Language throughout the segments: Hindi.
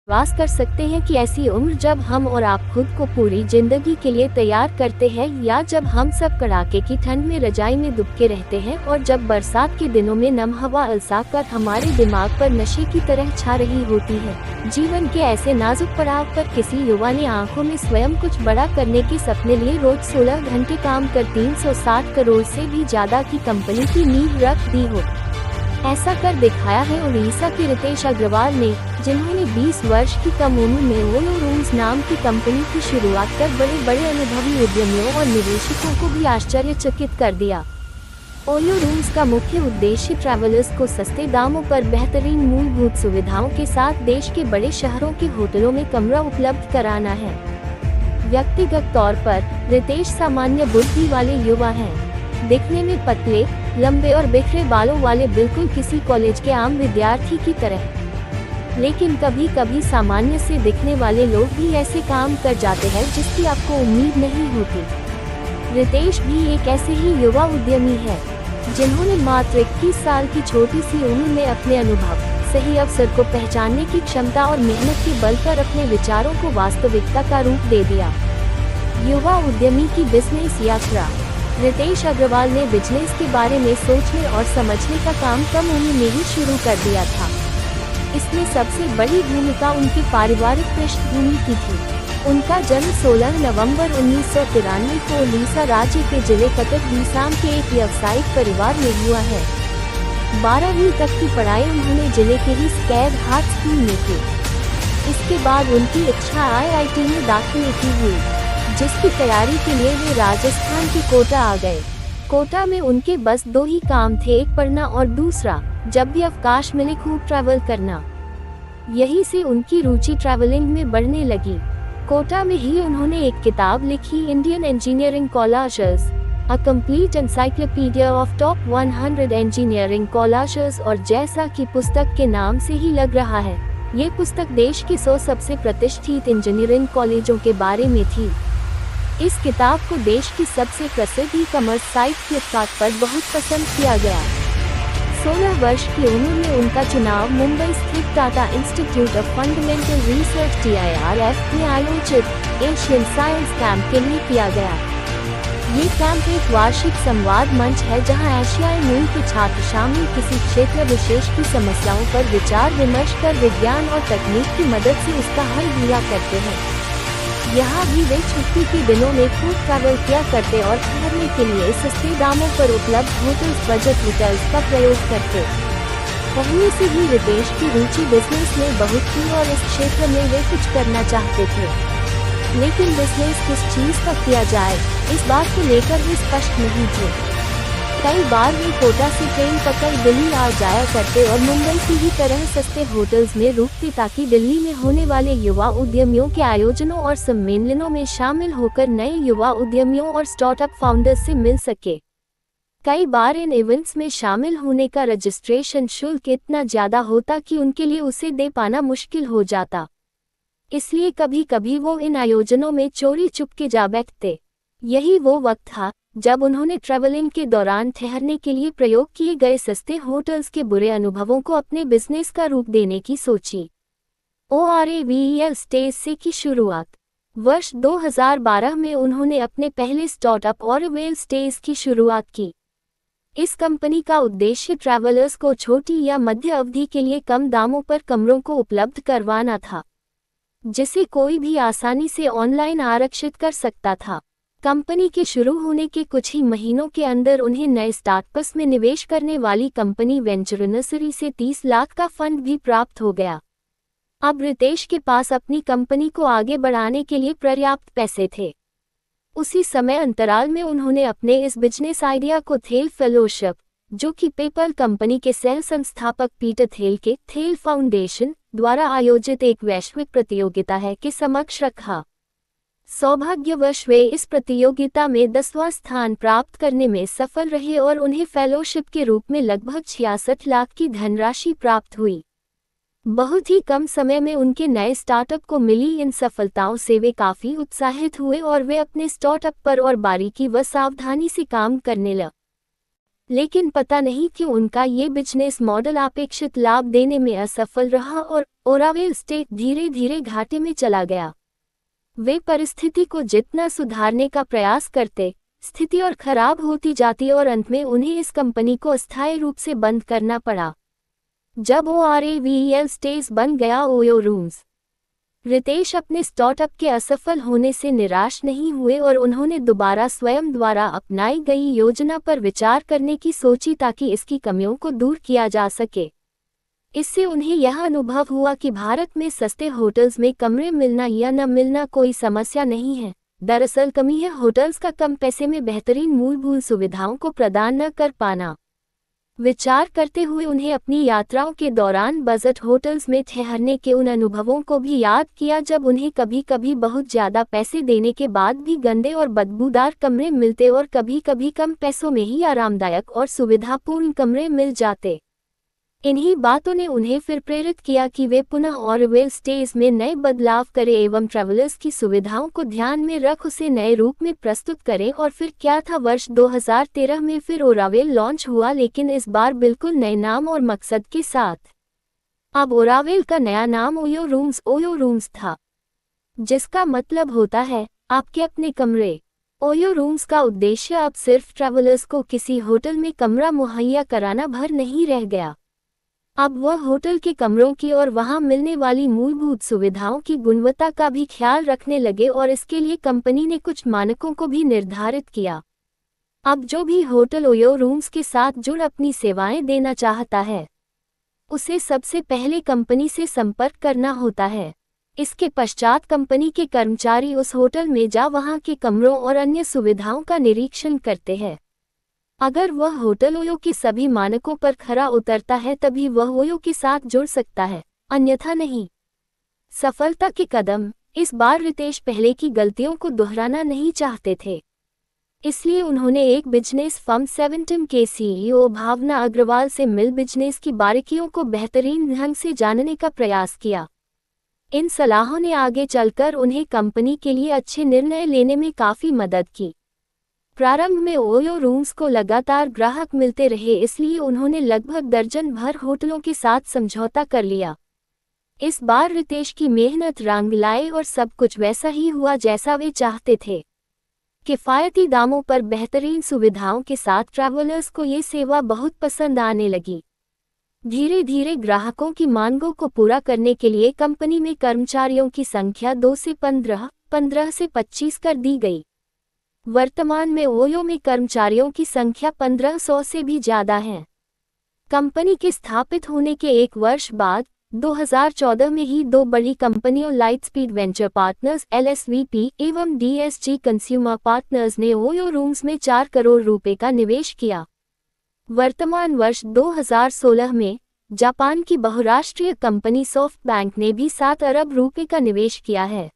विश्वास कर सकते हैं कि ऐसी उम्र जब हम और आप खुद को पूरी जिंदगी के लिए तैयार करते हैं, या जब हम सब कड़ाके की ठंड में रजाई में दुबके रहते हैं और जब बरसात के दिनों में नम हवा अलसाकर हमारे दिमाग पर नशे की तरह छा रही होती है। जीवन के ऐसे नाजुक पड़ाव पर किसी युवा ने आंखों में स्वयं कुछ बड़ा करने के सपने लिए रोज 16 घंटे काम कर 360 करोड़ से भी ज्यादा की कंपनी की नींव रख दी हो। ऐसा कर दिखाया है उड़ीसा के रितेश अग्रवाल ने, जिन्होंने 20 वर्ष की कम उम्र में ओयो रूम्स नाम की कंपनी की शुरुआत कर बड़े बड़े अनुभवी उद्यमियों और निवेशकों को भी आश्चर्यचकित कर दिया। ओयो रूम्स का मुख्य उद्देश्य ट्रैवलर्स को सस्ते दामों पर बेहतरीन मूलभूत सुविधाओं के साथ देश के बड़े शहरों के होटलों में कमरा उपलब्ध कराना है। व्यक्तिगत तौर पर रितेश सामान्य बुद्धि वाले युवा हैं, दिखने में पतले, लंबे और बिखरे बालों वाले, बिल्कुल किसी कॉलेज के आम विद्यार्थी की तरह। लेकिन कभी कभी सामान्य से दिखने वाले लोग भी ऐसे काम कर जाते हैं जिसकी आपको उम्मीद नहीं होती। रितेश भी एक ऐसे ही युवा उद्यमी है, जिन्होंने मात्र 21 साल की छोटी सी उम्र में अपने अनुभव, सही अवसर को पहचानने की क्षमता और मेहनत के बल पर अपने विचारों को वास्तविकता का रूप दे दिया। युवा उद्यमी की बिजनेस यात्रा। रितेश अग्रवाल ने बिजनेस के बारे में सोचने और समझने का काम कम उम्र में ही शुरू कर दिया था। इसमें सबसे बड़ी भूमिका उनकी पारिवारिक पृष्ठभूमि की थी। उनका जन्म 16 नवंबर 1993 को उड़ीसा राज्य के जिले कटक बीसाम के एक व्यावसायिक परिवार में हुआ है। 12वीं तक की पढ़ाई उन्होंने जिले के ही स्कैड हार्ट स्कूल में की। इसके बाद उनकी इच्छा IIT में दाखिले की हुई, जिसकी तैयारी के लिए वे राजस्थान के कोटा आ गए। कोटा में उनके बस 2 ही काम थे, एक पढ़ना और दूसरा जब भी अवकाश मिले खूब ट्रैवल करना। यही से उनकी रुचि ट्रैवलिंग में बढ़ने लगी। कोटा में ही उन्होंने एक किताब लिखी, Indian engineering colleges, a complete encyclopedia of top 100 engineering colleges, और जैसा कि पुस्तक के नाम से ही लग रहा है, ये पुस्तक देश के 100 सबसे प्रतिष्ठित इंजीनियरिंग कॉलेजों के बारे में थी। इस किताब को देश की सबसे प्रसिद्ध ई-कॉमर्स साइट फ्लिपकार्ट पर बहुत पसंद किया गया। 16 वर्ष की उम्र में उनका चुनाव मुंबई स्थित Tata institute of fundamental research TIRF में आयोजित एशियन साइंस कैंप के लिए किया गया। ये कैंप एक वार्षिक संवाद मंच है जहां एशियाई मूल के छात्र शामिल किसी क्षेत्र विशेष की समस्याओं पर विचार विमर्श कर विज्ञान और तकनीक की मदद से उसका हल दिया करते हैं। यहाँ भी वे छुट्टी के दिनों में खूब ट्रैवल किया करते और ठहरने के लिए सस्ते दामों पर उपलब्ध होटल्स, बजट होटल्स का प्रयोग करते। पहले से ही रितेश की रुचि बिजनेस में बहुत थी और इस क्षेत्र में वे कुछ करना चाहते थे, लेकिन बिजनेस किस चीज का किया जाए, इस बात को लेकर वे स्पष्ट नहीं थे। कई बार वे कोटा से ट्रेन पकड़ दिल्ली आ जाया करते और मुंबई की ही तरह सस्ते होटल्स में रुकते ताकि दिल्ली में होने वाले युवा उद्यमियों के आयोजनों और सम्मेलनों में शामिल होकर नए युवा उद्यमियों और स्टार्टअप फाउंडर्स से मिल सके। कई बार इन इवेंट्स में शामिल होने का रजिस्ट्रेशन शुल्क इतना ज्यादा होता कि उनके लिए उसे दे पाना मुश्किल हो जाता, इसलिए कभी कभी वो इन आयोजनों में चोरी चुपके जा बैठते। यही वो वक्त था जब उन्होंने ट्रैवलिंग के दौरान ठहरने के लिए प्रयोग किए गए सस्ते होटल्स के बुरे अनुभवों को अपने बिजनेस का रूप देने की सोची। ORAVEL स्टेज से की शुरुआत। वर्ष 2012 में उन्होंने अपने पहले स्टार्टअप ORAVEL स्टेज की शुरुआत की। इस कंपनी का उद्देश्य ट्रैवलर्स को छोटी या मध्य अवधि के लिए कम दामों पर कमरों को उपलब्ध करवाना था, जिसे कोई भी आसानी से ऑनलाइन आरक्षित कर सकता था। कंपनी के शुरू होने के कुछ ही महीनों के अंदर उन्हें नए स्टार्टअप्स में निवेश करने वाली कंपनी वेंचर नर्सरी से 30 लाख का फंड भी प्राप्त हो गया। अब रितेश के पास अपनी कंपनी को आगे बढ़ाने के लिए पर्याप्त पैसे थे। उसी समय अंतराल में उन्होंने अपने इस बिजनेस आइडिया को थेल फेलोशिप, जो कि पेपल कंपनी के सह संस्थापक पीटर थेल के थेल फाउंडेशन द्वारा आयोजित एक वैश्विक प्रतियोगिता है, के समक्ष रखा। सौभाग्यवश वे इस प्रतियोगिता में 10वां स्थान प्राप्त करने में सफल रहे और उन्हें फेलोशिप के रूप में लगभग 66 लाख की धनराशि प्राप्त हुई। बहुत ही कम समय में उनके नए स्टार्टअप को मिली इन सफलताओं से वे काफी उत्साहित हुए और वे अपने स्टार्टअप पर और बारीकी व सावधानी से काम करने लगे। लेकिन पता नहीं क्यों उनका ये बिजनेस मॉडल अपेक्षित लाभ देने में असफल रहा और ओरावेल स्टेट धीरे धीरे घाटे में चला गया। वे परिस्थिति को जितना सुधारने का प्रयास करते, स्थिति और खराब होती जाती और अंत में उन्हें इस कंपनी को अस्थायी रूप से बंद करना पड़ा। जब ओरावेल स्टेज बन गया ओयो रूम्स, रितेश अपने स्टार्टअप के असफल होने से निराश नहीं हुए और उन्होंने दोबारा स्वयं द्वारा अपनाई गई योजना पर विचार करने की सोची ताकि इसकी कमियों को दूर किया जा सके। इससे उन्हें यह अनुभव हुआ कि भारत में सस्ते होटल्स में कमरे मिलना या न मिलना कोई समस्या नहीं है, दरअसल कमी है होटल्स का कम पैसे में बेहतरीन मूलभूत सुविधाओं को प्रदान न कर पाना। विचार करते हुए उन्हें अपनी यात्राओं के दौरान बजट होटल्स में ठहरने के उन अनुभवों को भी याद किया जब उन्हें कभी कभी बहुत ज़्यादा पैसे देने के बाद भी गंदे और बदबूदार कमरे मिलते और कभी कभी कम पैसों में ही आरामदायक और सुविधापूर्ण कमरे मिल जाते। इन्हीं बातों ने उन्हें फिर प्रेरित किया कि वे पुनः ओरावेल स्टेज में नए बदलाव करें एवं ट्रैवलर्स की सुविधाओं को ध्यान में रख उसे नए रूप में प्रस्तुत करें। और फिर क्या था, वर्ष 2013 में फिर ओरावेल लॉन्च हुआ, लेकिन इस बार बिल्कुल नए नाम और मकसद के साथ। अब ओरावेल का नया नाम ओयो रूम्स था, जिसका मतलब होता है आपके अपने कमरे। ओयो रूम्स का उद्देश्य अब सिर्फ ट्रैवलर्स को किसी होटल में कमरा मुहैया कराना भर नहीं रह गया। अब वह होटल के कमरों की और वहां मिलने वाली मूलभूत सुविधाओं की गुणवत्ता का भी ख्याल रखने लगे और इसके लिए कंपनी ने कुछ मानकों को भी निर्धारित किया। अब जो भी होटल ओयो रूम्स के साथ जुड़ अपनी सेवाएं देना चाहता है, उसे सबसे पहले कंपनी से संपर्क करना होता है। इसके पश्चात कंपनी के कर्मचारी उस होटल में जा वहां के कमरों और अन्य सुविधाओं का निरीक्षण करते हैं। अगर वह होटल ओयो के सभी मानकों पर खरा उतरता है तभी वह ओयो के साथ जुड़ सकता है, अन्यथा नहीं। सफलता के कदम। इस बार रितेश पहले की गलतियों को दोहराना नहीं चाहते थे, इसलिए उन्होंने एक बिजनेस फर्म सेवेंटिम के सीईओ भावना अग्रवाल से मिल बिजनेस की बारीकियों को बेहतरीन ढंग से जानने का प्रयास किया। इन सलाहों ने आगे चलकर उन्हें कंपनी के लिए अच्छे निर्णय लेने में काफ़ी मदद की। प्रारंभ में ओयो रूम्स को लगातार ग्राहक मिलते रहे, इसलिए उन्होंने लगभग दर्जन भर होटलों के साथ समझौता कर लिया। इस बार रितेश की मेहनत रंग लाई और सब कुछ वैसा ही हुआ जैसा वे चाहते थे। किफ़ायती दामों पर बेहतरीन सुविधाओं के साथ ट्रैवलर्स को ये सेवा बहुत पसंद आने लगी। धीरे धीरे ग्राहकों की मांगों को पूरा करने के लिए कंपनी में कर्मचारियों की संख्या 2 से 15 से 25 कर दी गई। वर्तमान में ओयो में कर्मचारियों की संख्या 1500 से भी ज़्यादा है। कंपनी के स्थापित होने के एक वर्ष बाद 2014 में ही दो बड़ी कंपनियों लाइटस्पीड वेंचर पार्टनर्स LSVP एवं DSG कंज्यूमर पार्टनर्स ने ओयो रूम्स में 4 करोड़ रुपए का निवेश किया। वर्तमान वर्ष 2016 में जापान की बहुराष्ट्रीय कंपनी सॉफ्टबैंक ने भी 7 अरब रुपए का निवेश किया है,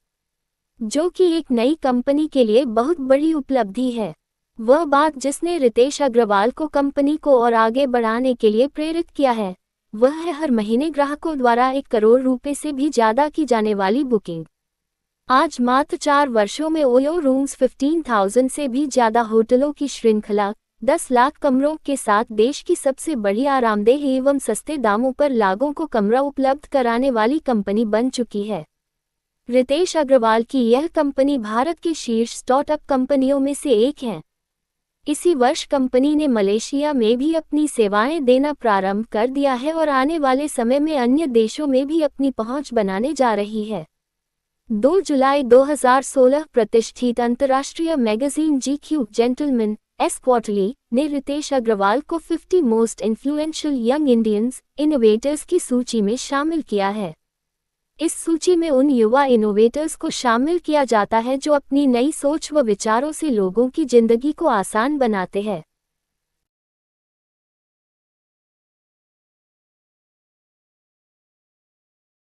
जो कि एक नई कंपनी के लिए बहुत बड़ी उपलब्धि है। वह बात जिसने रितेश अग्रवाल को कंपनी को और आगे बढ़ाने के लिए प्रेरित किया है, वह है हर महीने ग्राहकों द्वारा 1 करोड़ रुपए से भी ज़्यादा की जाने वाली बुकिंग। आज मात्र 4 वर्षों में ओयो रूम्स 15,000 से भी ज़्यादा होटलों की श्रृंखला 10 लाख कमरों के साथ देश की सबसे बड़ी आरामदेह एवं सस्ते दामों पर लागों को कमरा उपलब्ध कराने वाली कंपनी बन चुकी है। रितेश अग्रवाल की यह कंपनी भारत की शीर्ष स्टार्टअप कंपनियों में से एक है। इसी वर्ष कंपनी ने मलेशिया में भी अपनी सेवाएं देना प्रारंभ कर दिया है और आने वाले समय में अन्य देशों में भी अपनी पहुंच बनाने जा रही है। 2 जुलाई 2016 प्रतिष्ठित अंतर्राष्ट्रीय magazine GQ gentleman S quarterly ने रितेश अग्रवाल को 50 most influential young Indians innovators की सूची में शामिल किया है। इस सूची में उन युवा इनोवेटर्स को शामिल किया जाता है जो अपनी नई सोच व विचारों से लोगों की जिंदगी को आसान बनाते हैं।